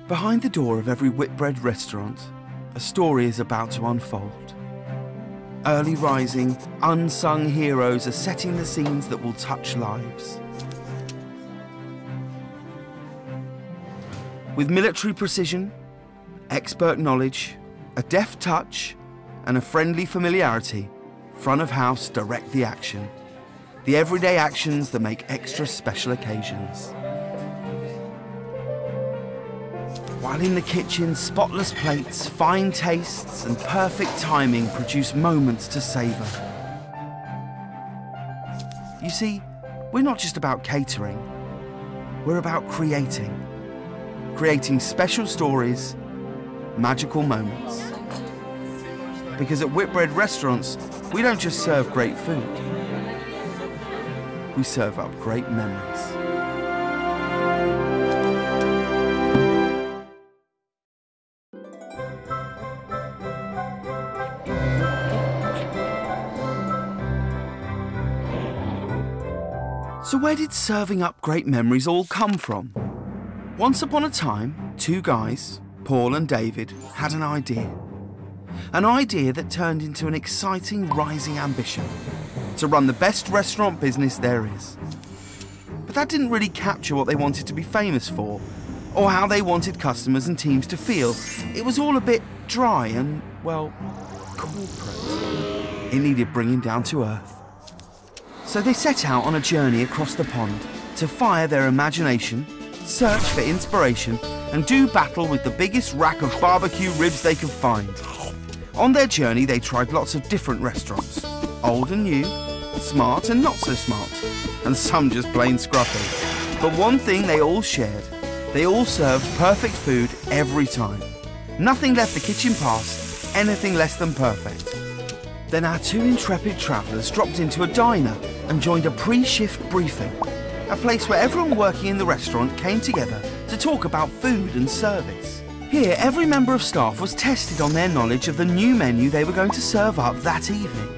Behind the door of every Whitbread restaurant, a story is about to unfold. Early rising, unsung heroes are setting the scenes that will touch lives. With military precision, expert knowledge, a deft touch, and a friendly familiarity, front of house direct the action. The everyday actions that make extra special occasions. While in the kitchen, spotless plates, fine tastes, and perfect timing produce moments to savour. You see, we're not just about catering, we're about creating special stories, magical moments. Because at Whitbread restaurants, we don't just serve great food, we serve up great memories. So where did serving up great memories all come from? Once upon a time, two guys, Paul and David, had an idea. An idea that turned into an exciting rising ambition to run the best restaurant business there is. But that didn't really capture what they wanted to be famous for, or how they wanted customers and teams to feel. It was all a bit dry and, well, corporate. It needed bringing down to earth. So they set out on a journey across the pond to fire their imagination, search for inspiration, and do battle with the biggest rack of barbecue ribs they could find. On their journey, they tried lots of different restaurants, old and new, smart and not so smart, and some just plain scruffy. But one thing they all shared, they all served perfect food every time. Nothing left the kitchen past, anything less than perfect. Then our two intrepid travellers dropped into a diner and joined a pre-shift briefing, a place where everyone working in the restaurant came together to talk about food and service. Here, every member of staff was tested on their knowledge of the new menu they were going to serve up that evening.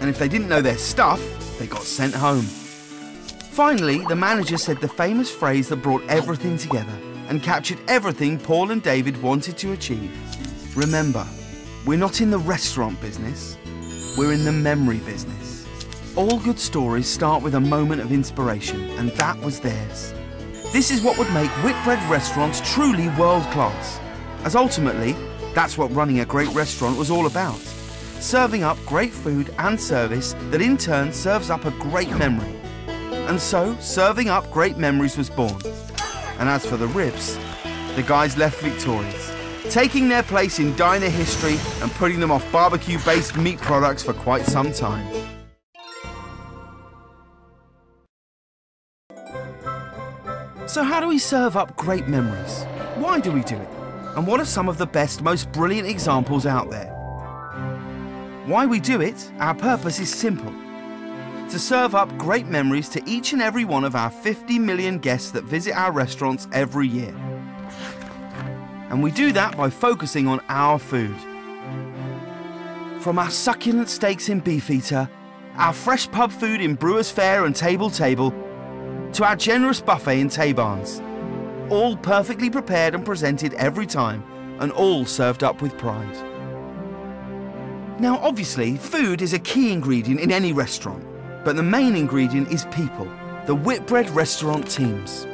And if they didn't know their stuff, they got sent home. Finally, the manager said the famous phrase that brought everything together and captured everything Paul and David wanted to achieve. Remember, we're not in the restaurant business, we're in the memory business. All good stories start with a moment of inspiration, and that was theirs. This is what would make Whitbread restaurants truly world-class, as ultimately, that's what running a great restaurant was all about. Serving up great food and service that in turn serves up a great memory. And so, Serving Up Great Memories was born. And as for the ribs, the guys left victorious, taking their place in diner history and putting them off barbecue-based meat products for quite some time. So how do we serve up great memories? Why do we do it? And what are some of the best, most brilliant examples out there? Why we do it, our purpose is simple. To serve up great memories to each and every one of our 50 million guests that visit our restaurants every year. And we do that by focusing on our food. From our succulent steaks in Beefeater, our fresh pub food in Brewers Fayre and Table Table, to our generous buffet in Tabarns. All perfectly prepared and presented every time, and all served up with pride. Now obviously, food is a key ingredient in any restaurant, but the main ingredient is people, the Whitbread restaurant teams.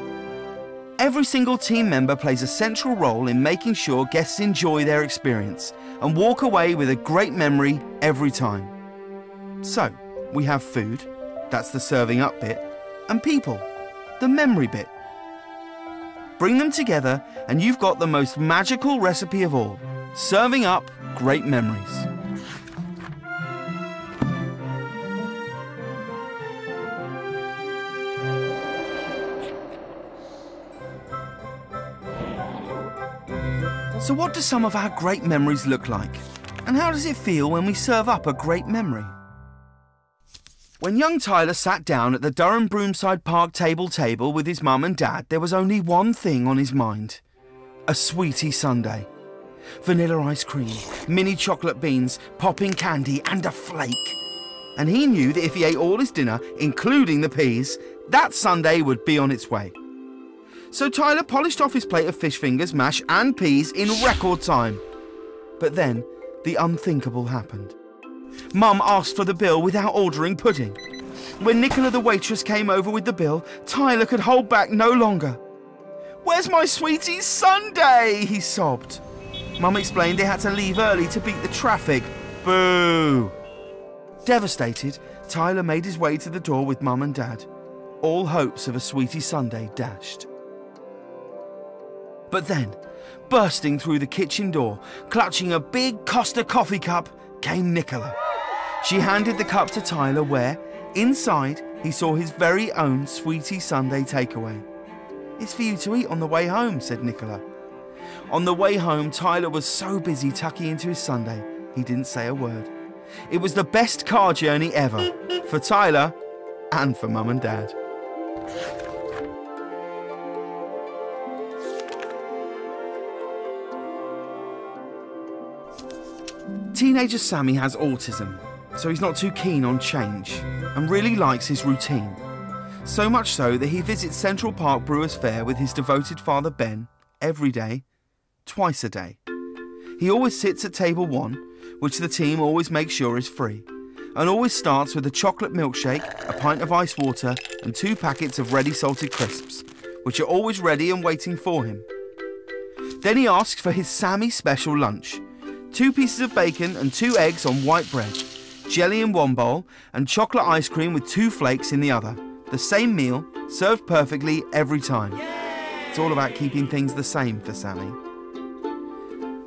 Every single team member plays a central role in making sure guests enjoy their experience and walk away with a great memory every time. So, we have food, that's the serving up bit, and people, the memory bit. Bring them together and you've got the most magical recipe of all, serving up great memories. So what do some of our great memories look like? And how does it feel when we serve up a great memory? When young Tyler sat down at the Durham Broomside Park table with his mum and dad, there was only one thing on his mind. a sweetie sundae. Vanilla ice cream, mini chocolate beans, popping candy and a flake. And he knew that if he ate all his dinner, including the peas, that sundae would be on its way. So Tyler polished off his plate of fish fingers, mash and peas in record time. But then, the unthinkable happened. Mum asked for the bill without ordering pudding. When Nicola the waitress came over with the bill, Tyler could hold back no longer. "Where's my sweetie sundae?" he sobbed. Mum explained they had to leave early to beat the traffic. Boo! Devastated, Tyler made his way to the door with Mum and Dad. All hopes of a sweetie sundae dashed. But then, bursting through the kitchen door, clutching a big Costa coffee cup, came Nicola. She handed the cup to Tyler where, inside, he saw his very own sweetie sundae takeaway. "It's for you to eat on the way home," said Nicola. On the way home, Tyler was so busy tucking into his sundae, he didn't say a word. It was the best car journey ever, for Tyler and for Mum and Dad. Teenager Sammy has autism, so he's not too keen on change and really likes his routine. So much so that he visits Central Park Brewers Fair with his devoted father Ben every day, twice a day. He always sits at table 1, which the team always makes sure is free, and always starts with a chocolate milkshake, a pint of ice water and 2 packets of ready salted crisps, which are always ready and waiting for him. Then he asks for his Sammy special lunch, 2 pieces of bacon and 2 eggs on white bread, jelly in one bowl and chocolate ice cream with 2 flakes in the other. The same meal, served perfectly every time. It's all about keeping things the same for Sammy.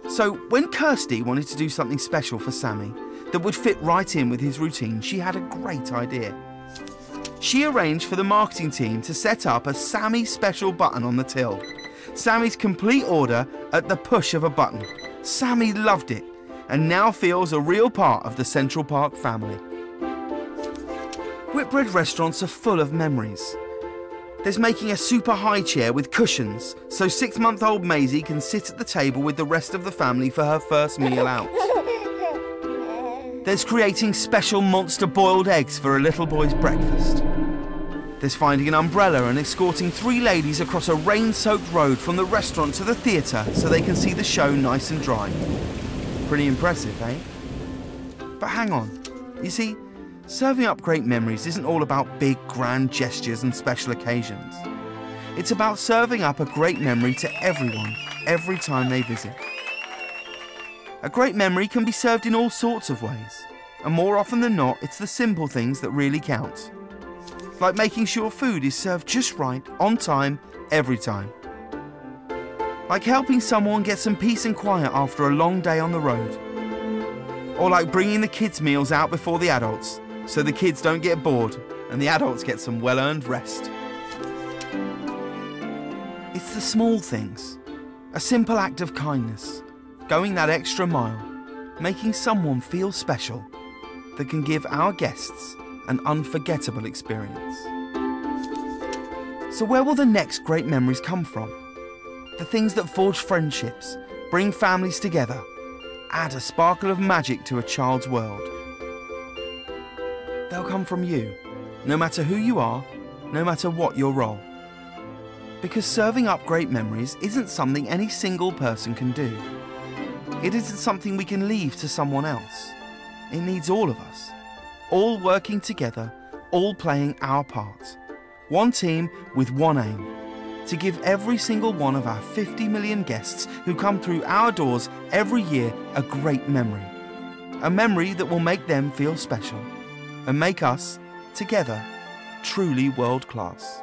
So when Kirsty wanted to do something special for Sammy that would fit right in with his routine, she had a great idea. She arranged for the marketing team to set up a Sammy special button on the till. Sammy's complete order at the push of a button. Sammy loved it and now feels a real part of the Central Park family. Whitbread restaurants are full of memories. There's making a super high chair with cushions so 6-month-old Maisie can sit at the table with the rest of the family for her first meal out. There's creating special monster boiled eggs for a little boy's breakfast. There's finding an umbrella and escorting 3 ladies across a rain-soaked road from the restaurant to the theatre so they can see the show nice and dry. Pretty impressive, eh? But hang on. You see, serving up great memories isn't all about big, grand gestures and special occasions. It's about serving up a great memory to everyone, every time they visit. A great memory can be served in all sorts of ways, and more often than not, it's the simple things that really count. Like making sure food is served just right, on time, every time. Like helping someone get some peace and quiet after a long day on the road. Or like bringing the kids' meals out before the adults, so the kids don't get bored and the adults get some well-earned rest. It's the small things. A simple act of kindness, going that extra mile, making someone feel special, that can give our guests an unforgettable experience. So where will the next great memories come from? The things that forge friendships, bring families together, add a sparkle of magic to a child's world. They'll come from you, no matter who you are, no matter what your role. Because serving up great memories isn't something any single person can do. It isn't something we can leave to someone else. It needs all of us, all working together, all playing our part. One team with one aim, to give every single one of our 50 million guests who come through our doors every year a great memory. A memory that will make them feel special and make us, together, truly world class.